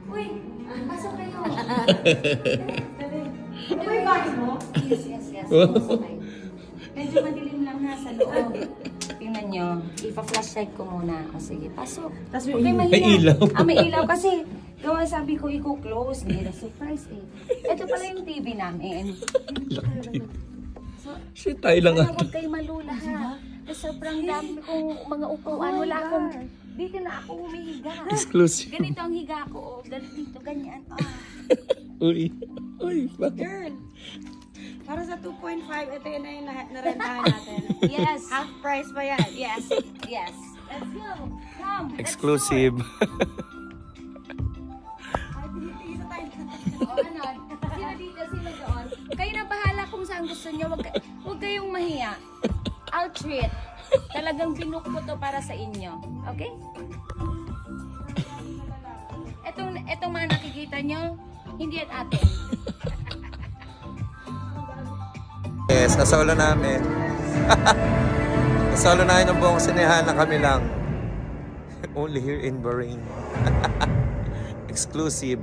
Uy, pasok kayo. Ito ba yung bahay mo? Yes, yes, yes. Pasok kayo. Medyo madilim lang ha sa loob. Tingnan nyo. Ipa-flashlight ko muna. O sige, pasok. Tapos Okay, May ilaw. May ilaw kasi. Gawa sabi ko, i-close. Hindi na surprise eh. Ito pala yung TV namin. So, Shit, tayo lang ano, ata. huwag kayo malula ha. Sobrang dami kong mga upuan. Wala akong... Dito na ako humihiga. Exclusive. Ganito ang higa ko. Ganito, ganyan. Uy. Uy, bakit? girl. Para sa 2.5, ito yun na yung narentahan natin. Yes. Half price pa yan. Yes. Yes. Let's go. Come. let's Exclusive. Ay, tingin sa tayo. go. O ano? Sino dito, sino doon? Kayo na bahala kung saan gusto nyo. Huwag kayong mahiya. I'll treat. Talagang binook ko to para sa inyo. Okay? Etong mga nakikita nyo, hindi yan atin. Yes, nasolo namin. Nasolo namin ng buong sinehan na kami lang. Only here in Bahrain. Exclusive.